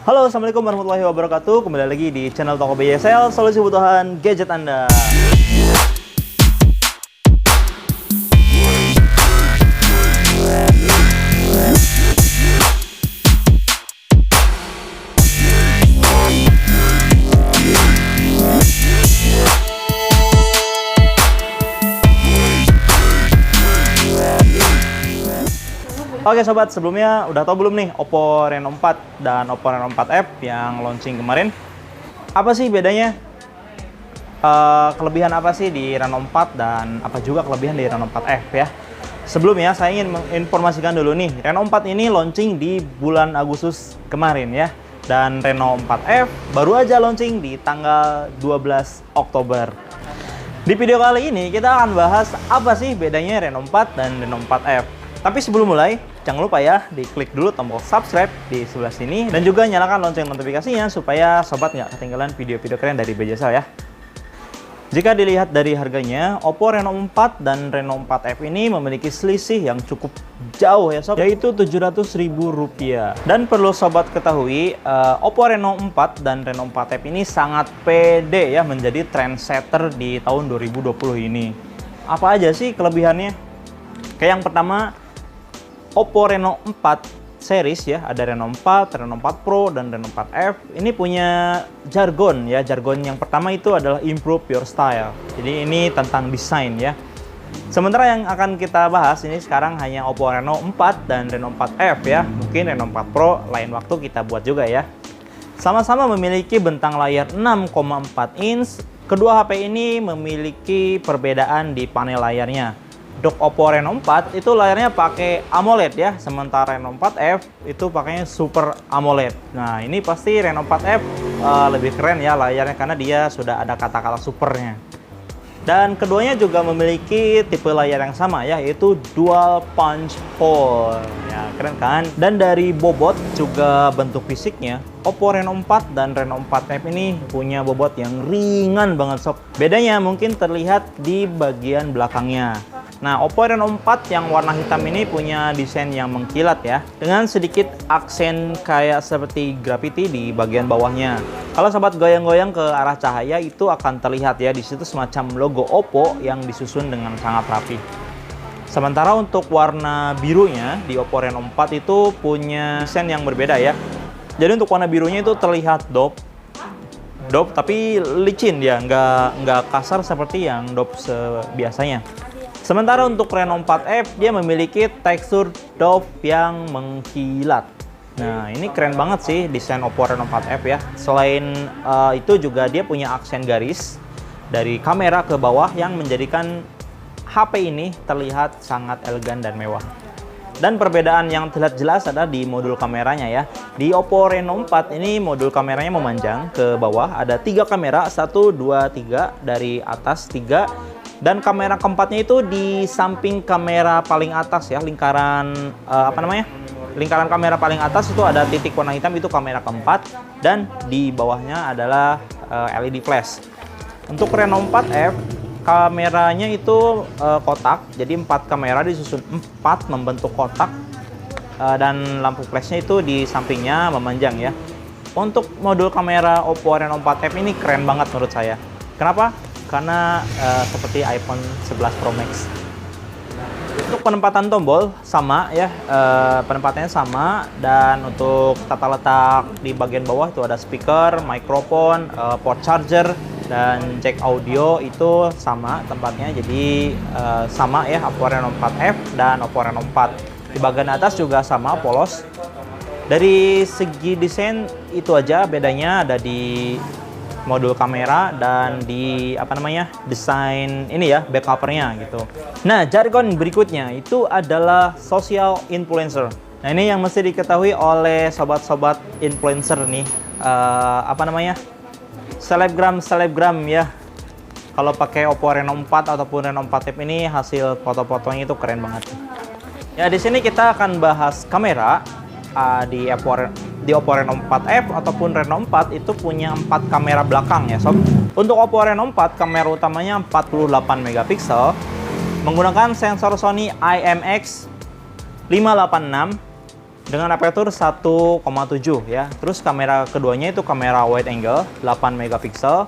Halo, assalamualaikum warahmatullahi wabarakatuh. Kembali lagi di channel Toko BJSL, solusi kebutuhan gadget Anda. Oke sobat, sebelumnya udah tahu belum nih Oppo Reno 4 dan Oppo Reno 4F yang launching kemarin? Apa sih bedanya? Kelebihan apa sih di Reno 4 dan apa juga kelebihan di Reno 4F ya? Sebelumnya saya ingin menginformasikan dulu nih, Reno 4 ini launching di bulan Agustus kemarin ya. Dan Reno 4F baru aja launching di tanggal 12 Oktober. Di video kali ini kita akan bahas apa sih bedanya Reno 4 dan Reno 4F. Tapi sebelum mulai, jangan lupa ya, diklik dulu tombol subscribe di sebelah sini dan juga nyalakan lonceng notifikasinya supaya sobat nggak ketinggalan video-video keren dari BJSL ya. Jika dilihat dari harganya, Oppo Reno 4 dan Reno 4F ini memiliki selisih yang cukup jauh ya sob, yaitu Rp700.000. Dan perlu sobat ketahui, Oppo Reno 4 dan Reno 4F ini sangat pede ya menjadi trendsetter di tahun 2020 ini. Apa aja sih kelebihannya? Kayak yang pertama, Oppo Reno 4 series ya, ada Reno 4, Reno 4 Pro, dan Reno 4F. Ini punya jargon ya. Jargon yang pertama itu adalah improve your style. Jadi ini tentang desain ya. Sementara yang akan kita bahas ini sekarang hanya Oppo Reno 4 dan Reno 4F ya. Mungkin Reno 4 Pro lain waktu kita buat juga ya. Sama-sama memiliki bentang layar 6,4 inch. Kedua HP ini memiliki perbedaan di panel layarnya. Untuk Oppo Reno 4 itu layarnya pakai AMOLED ya, sementara Reno 4F itu pakainya Super AMOLED. Nah, ini pasti Reno 4F lebih keren ya layarnya karena dia sudah ada kata-kata supernya. Dan keduanya juga memiliki tipe layar yang sama ya, yaitu dual punch hole. Ya, keren kan? Dan dari bobot juga bentuk fisiknya, Oppo Reno 4 dan Reno 4F ini punya bobot yang ringan banget sob. Bedanya mungkin terlihat di bagian belakangnya. Nah, Oppo Reno 4 yang warna hitam ini punya desain yang mengkilat ya, dengan sedikit aksen kayak seperti graffiti di bagian bawahnya. Kalau sobat goyang-goyang ke arah cahaya itu akan terlihat ya, di situ semacam logo Oppo yang disusun dengan sangat rapi. Sementara untuk warna birunya di Oppo Reno 4 itu punya desain yang berbeda ya. Jadi untuk warna birunya itu terlihat dope tapi licin ya, nggak kasar seperti yang dope biasanya. Sementara untuk Reno 4F dia memiliki tekstur doff yang mengkilat. Nah, ini keren banget sih desain Oppo Reno 4F ya. Selain itu juga dia punya aksen garis dari kamera ke bawah yang menjadikan HP ini terlihat sangat elegan dan mewah. Dan perbedaan yang terlihat jelas ada di modul kameranya ya. Di Oppo Reno 4 ini modul kameranya memanjang ke bawah, ada 3 kamera, 1, 2, 3, dari atas 3. Dan kamera keempatnya itu di samping kamera paling atas ya, lingkaran lingkaran kamera paling atas itu ada titik warna hitam, itu kamera keempat, dan di bawahnya adalah LED flash. Untuk Reno 4F kameranya itu kotak, jadi 4 kamera disusun 4 membentuk kotak, dan lampu flashnya itu di sampingnya memanjang ya. Untuk modul kamera Oppo Reno 4F ini keren banget menurut saya. Kenapa? Karena seperti iPhone 11 Pro Max. Untuk penempatan tombol sama ya, penempatannya sama, dan untuk tata letak di bagian bawah itu ada speaker, mikrofon, port charger, dan jack audio itu sama tempatnya, jadi sama ya Oppo Reno 4F dan Oppo Reno 4. Di bagian atas juga sama, polos. Dari segi desain itu aja bedanya, ada di modul kamera dan di desain ini ya, back covernya gitu. Nah, jargon berikutnya itu adalah social influencer. Nah, ini yang mesti diketahui oleh sobat-sobat influencer nih, selebgram ya. Kalau pakai Oppo Reno 4 ataupun Reno 4F ini hasil foto-fotonya itu keren banget. Ya, di sini kita akan bahas kamera. Di Oppo Reno 4F ataupun Reno 4 itu punya 4 kamera belakang ya sob. Untuk Oppo Reno 4 kamera utamanya 48 megapiksel menggunakan sensor Sony IMX 586 dengan aperture 1,7 ya. Terus kamera keduanya itu kamera wide angle 8 megapiksel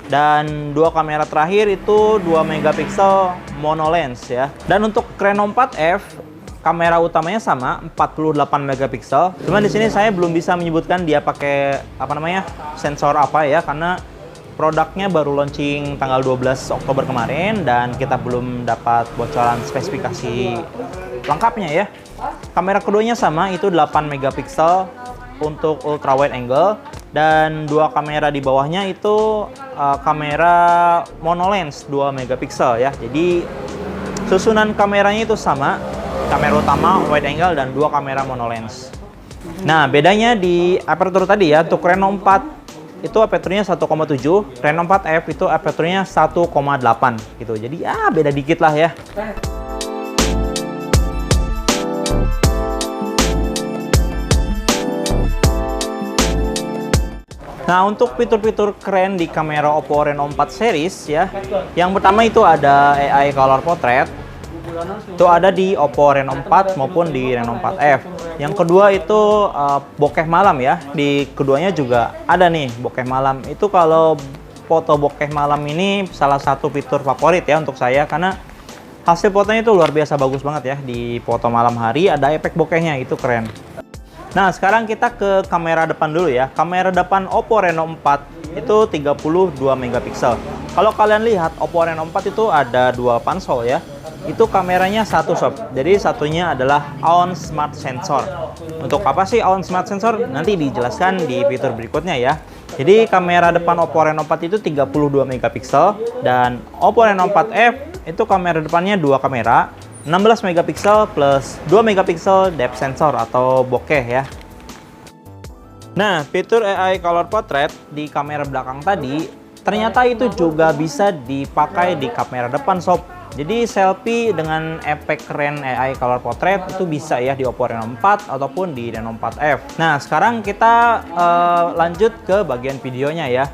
dan dua kamera terakhir itu 2 megapiksel mono lens ya. Dan untuk Reno 4F kamera utamanya sama 48 megapiksel. Cuman di sini saya belum bisa menyebutkan dia pakai sensor apa ya, karena produknya baru launching tanggal 12 Oktober kemarin dan kita belum dapat bocoran spesifikasi lengkapnya ya. Kamera keduanya sama, itu 8 megapiksel untuk ultra wide angle dan dua kamera di bawahnya itu kamera mono lens 2 megapiksel ya. Jadi susunan kameranya itu sama, kamera utama wide angle dan dua kamera mono lens. Nah, bedanya di aperture tadi ya, untuk Reno 4 itu aperturnya 1,7, Reno 4F itu aperturnya 1,8 gitu. Jadi ya beda dikit lah ya. Nah, untuk fitur-fitur keren di kamera Oppo Reno 4 series ya. Yang pertama itu ada AI Color Portrait. Itu ada di Oppo Reno 4 maupun di Reno 4F. Yang kedua itu bokeh malam ya. Di keduanya juga ada nih bokeh malam. Itu kalau foto bokeh malam ini salah satu fitur favorit ya untuk saya, karena hasil fotonya itu luar biasa bagus banget ya. Di foto malam hari ada efek bokehnya, itu keren. Nah, sekarang kita ke kamera depan dulu ya. Kamera depan Oppo Reno 4 itu 32 megapiksel. Kalau kalian lihat Oppo Reno 4 itu ada dua pansel ya. Itu kameranya satu sob. Jadi satunya adalah on smart sensor. Untuk apa sih on smart sensor? Nanti dijelaskan di fitur berikutnya ya. Jadi kamera depan Oppo Reno 4 itu 32 megapiksel dan Oppo Reno 4F itu kamera depannya dua kamera, 16 megapiksel plus 2 megapiksel depth sensor atau bokeh ya. Nah, fitur AI Color Portrait di kamera belakang tadi ternyata itu juga bisa dipakai di kamera depan sob. Jadi selfie dengan efek keren AI Color Portrait itu bisa ya di Oppo Reno 4 ataupun di Reno 4F. Nah, sekarang kita lanjut ke bagian videonya ya.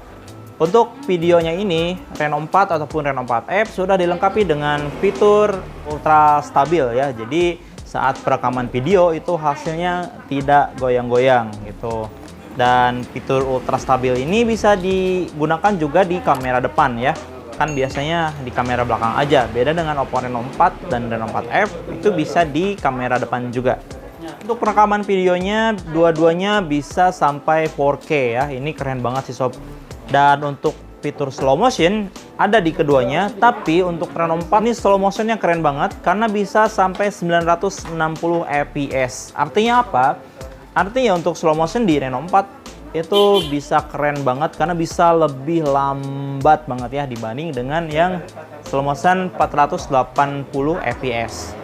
Untuk videonya ini, Reno 4 ataupun Reno 4F sudah dilengkapi dengan fitur ultra stabil ya. Jadi saat perekaman video itu hasilnya tidak goyang-goyang gitu. Dan fitur ultra stabil ini bisa digunakan juga di kamera depan ya. Kan biasanya di kamera belakang aja. Beda dengan Oppo Reno 4 dan Reno 4F itu bisa di kamera depan juga. Untuk perekaman videonya dua-duanya bisa sampai 4K ya. Ini keren banget sih sob. Dan untuk fitur slow motion ada di keduanya, tapi untuk Reno 4 ini slow motionnya keren banget karena bisa sampai 960 fps. Artinya apa? Artinya untuk slow motion di Reno 4 itu bisa keren banget karena bisa lebih lambat banget ya dibanding dengan yang slow motion 480 fps.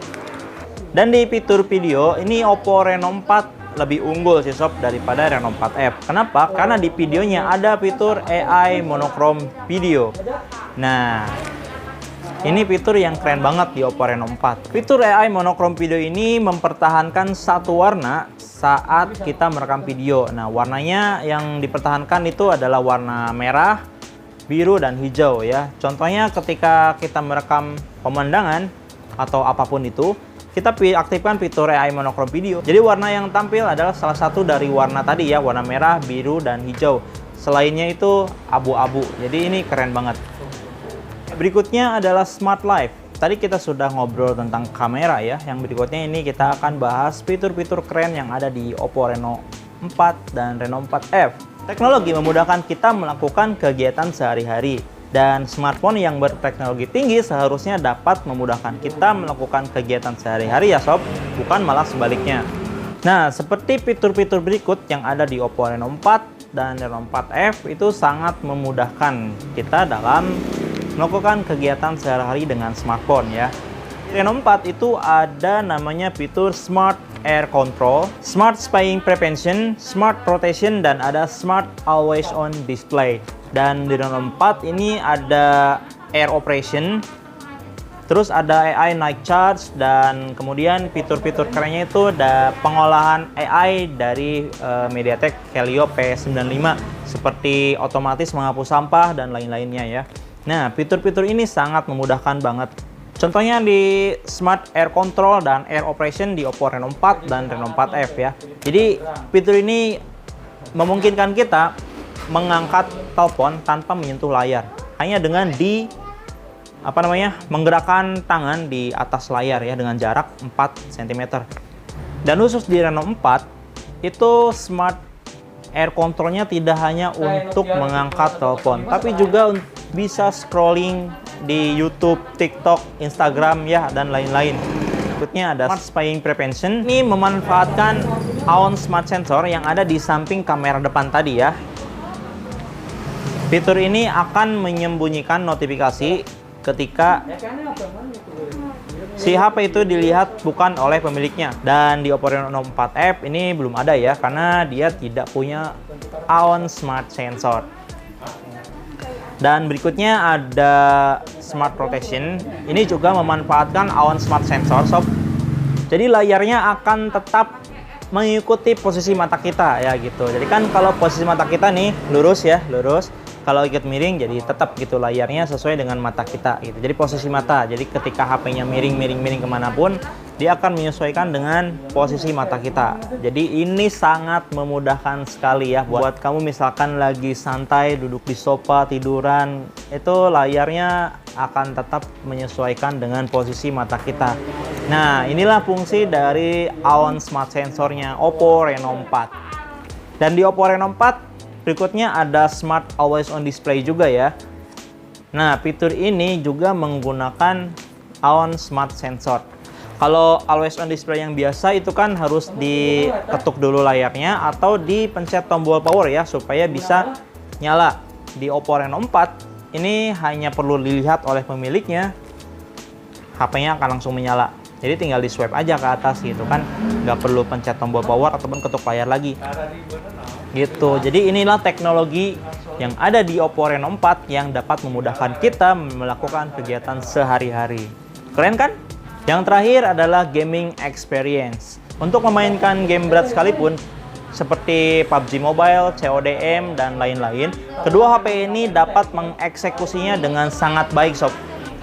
Dan di fitur video ini Oppo Reno 4 lebih unggul sih sob daripada Reno 4F. Kenapa? Karena di videonya ada fitur AI monochrome video. Nah, ini fitur yang keren banget di Oppo Reno 4. Fitur AI monochrome video ini mempertahankan satu warna saat kita merekam video. Nah, warnanya yang dipertahankan itu adalah warna merah, biru, dan hijau ya. Contohnya ketika kita merekam pemandangan atau apapun itu, kita aktifkan fitur AI monochrome video. Jadi warna yang tampil adalah salah satu dari warna tadi ya, warna merah, biru, dan hijau. Selainnya itu abu-abu. Jadi ini keren banget. Berikutnya adalah Smart Life. Tadi kita sudah ngobrol tentang kamera ya. Yang berikutnya ini kita akan bahas fitur-fitur keren yang ada di Oppo Reno 4 dan Reno 4F. Teknologi memudahkan kita melakukan kegiatan sehari-hari. Dan smartphone yang berteknologi tinggi seharusnya dapat memudahkan kita melakukan kegiatan sehari-hari ya sob, bukan malah sebaliknya. Nah, seperti fitur-fitur berikut yang ada di Oppo Reno 4 dan Reno 4F itu sangat memudahkan kita dalam melakukan kegiatan sehari-hari dengan smartphone ya. Di Reno 4 itu ada namanya fitur Smart Air Control, Smart Spying Prevention, Smart Rotation, dan ada Smart Always On Display. Dan di Reno 4 ini ada Air Operation, terus ada AI Night Charge, dan kemudian fitur-fitur kerennya itu ada pengolahan AI dari MediaTek Helio P95 seperti otomatis menghapus sampah dan lain-lainnya ya. Nah, fitur-fitur ini sangat memudahkan banget. Contohnya di Smart Air Control dan Air Operation di Oppo Reno 4 dan Reno 4F ya. Jadi fitur ini memungkinkan kita mengangkat telepon tanpa menyentuh layar, hanya dengan menggerakkan tangan di atas layar ya dengan jarak 4 cm. Dan khusus di Reno 4 itu Smart Air Control-nya tidak hanya untuk mengangkat telepon, tapi juga bisa scrolling di YouTube, TikTok, Instagram ya, dan lain-lain. Berikutnya ada Smart Spying Prevention. Ini memanfaatkan OWN Smart Sensor yang ada di samping kamera depan tadi ya. Fitur ini akan menyembunyikan notifikasi ketika si HP itu dilihat bukan oleh pemiliknya. Dan di Oppo Reno 4F ini belum ada ya, karena dia tidak punya OWN Smart Sensor. Dan berikutnya ada Smart Rotation. Ini juga memanfaatkan OWN Smart Sensor, sob. Jadi layarnya akan tetap mengikuti posisi mata kita ya gitu. Jadi kan kalau posisi mata kita nih lurus ya, lurus. Kalau ikut miring jadi tetap gitu layarnya sesuai dengan mata kita gitu. Jadi posisi mata. Jadi ketika HP-nya miring kemanapun, dia akan menyesuaikan dengan posisi mata kita. Jadi ini sangat memudahkan sekali ya buat kamu misalkan lagi santai duduk di sofa tiduran, itu layarnya akan tetap menyesuaikan dengan posisi mata kita. Nah, inilah fungsi dari OWN Smart Sensornya Oppo Reno 4. Dan di Oppo Reno 4 berikutnya ada Smart Always On Display juga ya. Nah, fitur ini juga menggunakan OWN Smart Sensor. Kalau Always On Display yang biasa itu kan harus diketuk dulu layarnya atau dipencet tombol power ya supaya bisa nyala. Di Oppo Reno 4 ini hanya perlu dilihat oleh pemiliknya, HP-nya akan langsung menyala. Jadi tinggal di swipe aja ke atas gitu kan, nggak perlu pencet tombol power ataupun ketuk layar lagi. Gitu. Jadi inilah teknologi yang ada di Oppo Reno 4 yang dapat memudahkan kita melakukan kegiatan sehari-hari. Keren kan? Yang terakhir adalah gaming experience. Untuk memainkan game berat sekalipun seperti PUBG Mobile, CODM, dan lain-lain, kedua HP ini dapat mengeksekusinya dengan sangat baik, sob.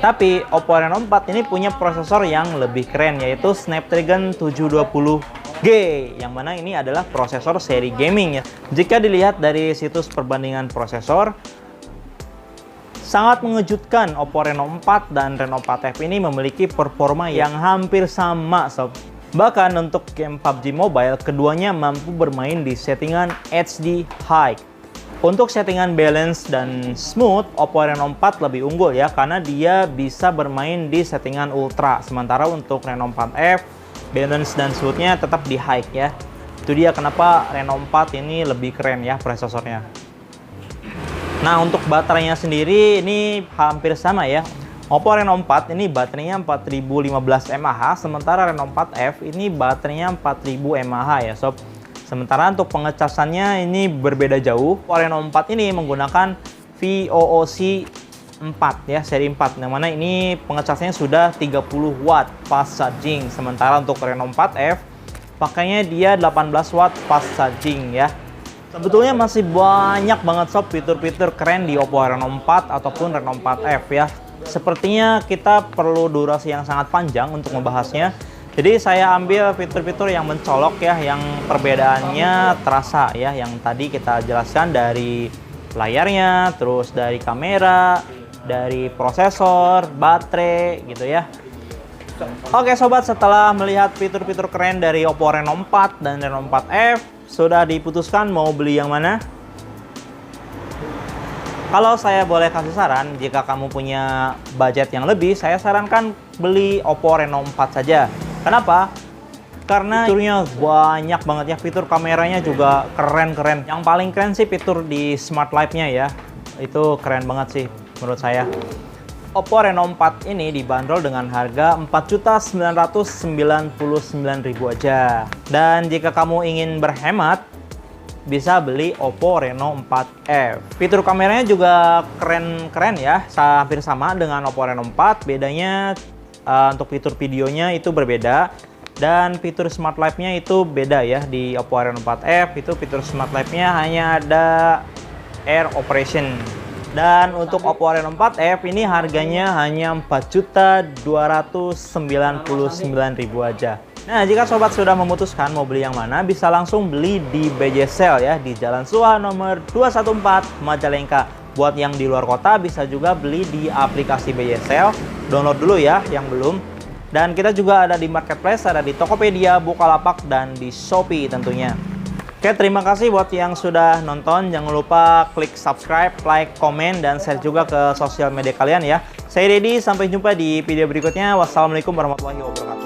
Tapi Oppo Reno 4 ini punya prosesor yang lebih keren, yaitu Snapdragon 720G, yang mana ini adalah prosesor seri gaming ya. Jika dilihat dari situs perbandingan prosesor, sangat mengejutkan Oppo Reno 4 dan Reno 4F ini memiliki performa yang hampir sama, sob. Bahkan untuk game PUBG Mobile, keduanya mampu bermain di settingan HD High. Untuk settingan balance dan smooth, Oppo Reno 4 lebih unggul ya, karena dia bisa bermain di settingan ultra. Sementara untuk Reno 4F, balance dan smoothnya tetap di high ya. Itu dia kenapa Reno 4 ini lebih keren ya prosesornya. Nah, untuk baterainya sendiri ini hampir sama ya. Oppo Reno 4 ini baterainya 4015 mAh, sementara Reno 4F ini baterainya 4000 mAh ya sob. Sementara untuk pengecasannya ini berbeda jauh. Oppo Reno 4 ini menggunakan VOOC 4 ya, seri 4. Yang mana ini pengecasannya sudah 30 watt fast charging. Sementara untuk Reno 4F pakainya dia 18 watt fast charging ya. Sebetulnya masih banyak banget sob fitur-fitur keren di Oppo Reno 4 ataupun Reno 4F ya. Sepertinya kita perlu durasi yang sangat panjang untuk membahasnya. Jadi saya ambil fitur-fitur yang mencolok ya, yang perbedaannya terasa ya, yang tadi kita jelaskan dari layarnya, terus dari kamera, dari prosesor, baterai gitu ya. Oke sobat, setelah melihat fitur-fitur keren dari Oppo Reno 4 dan Reno 4F, sudah diputuskan mau beli yang mana? Kalau saya boleh kasih saran, jika kamu punya budget yang lebih, saya sarankan beli Oppo Reno 4 saja. Kenapa? Karena fiturnya banyak banget ya, fitur kameranya juga keren-keren. Yang paling keren sih fitur di Smart Life-nya ya, itu keren banget sih menurut saya. Oppo Reno 4 ini dibanderol dengan harga Rp4.999.000 aja. Dan jika kamu ingin berhemat, bisa beli Oppo Reno 4F. Fitur kameranya juga keren-keren ya, hampir sama dengan Oppo Reno 4. Bedanya untuk fitur videonya itu berbeda, dan fitur Smart Life-nya itu beda ya. Di Oppo Reno 4F itu fitur Smart Life-nya hanya ada Air Operation. Dan untuk Oppo Reno 4F ini harganya hanya 4.299.000 aja. Nah, jika sobat sudah memutuskan mau beli yang mana, bisa langsung beli di BJ Sale ya, di Jalan Suha nomor 214 Majalengka. Buat yang di luar kota bisa juga beli di aplikasi BJ Sale. Download dulu ya yang belum. Dan kita juga ada di Marketplace, ada di Tokopedia, Bukalapak, dan di Shopee tentunya. Oke, terima kasih buat yang sudah nonton. Jangan lupa klik subscribe, like, komen, dan share juga ke sosial media kalian ya. Saya Dedi, sampai jumpa di video berikutnya. Wassalamualaikum warahmatullahi wabarakatuh.